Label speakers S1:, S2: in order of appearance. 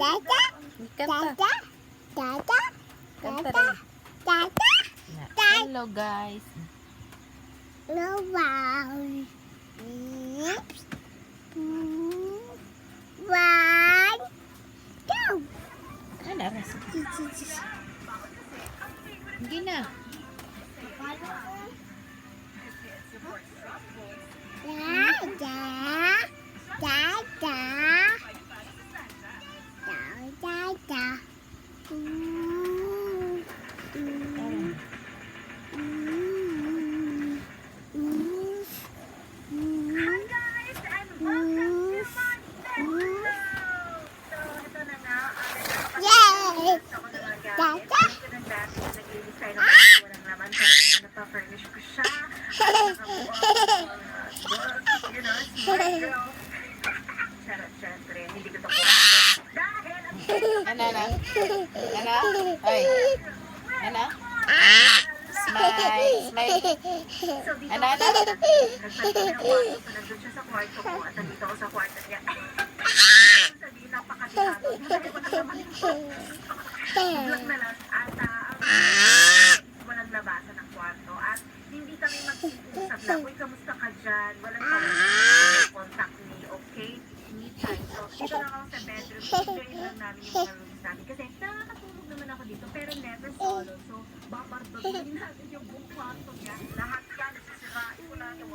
S1: Kanta. Kanta rin. Hello guys. Ano ras? Hindi na.
S2: Napa-furnish ko siya. Charot, syempre. Hindi ko ito kuha.
S1: Ano? Ay. Ano? Smile.
S2: So, dito
S1: Ano?
S2: nagsabi ko ng kwarto. So, nandun siya sa kwarto ko at nandito ako sa kwarto niya. Sabihin, napakasado. Sabi ko na naman. Vlog na lang. At walang labasan ng kwarto. At hindi kami mag-usap na, uy, kamusta ka dyan? Walang contact me, okay? Anytime. So, dito lang ako sa bedroom. Enjoyin lang namin yung mga rooms namin. Kasi nakakatulog naman ako dito, pero never solo. So, babardotin natin yung buong kwarto niya. Lahat yan, sisirain ko na yung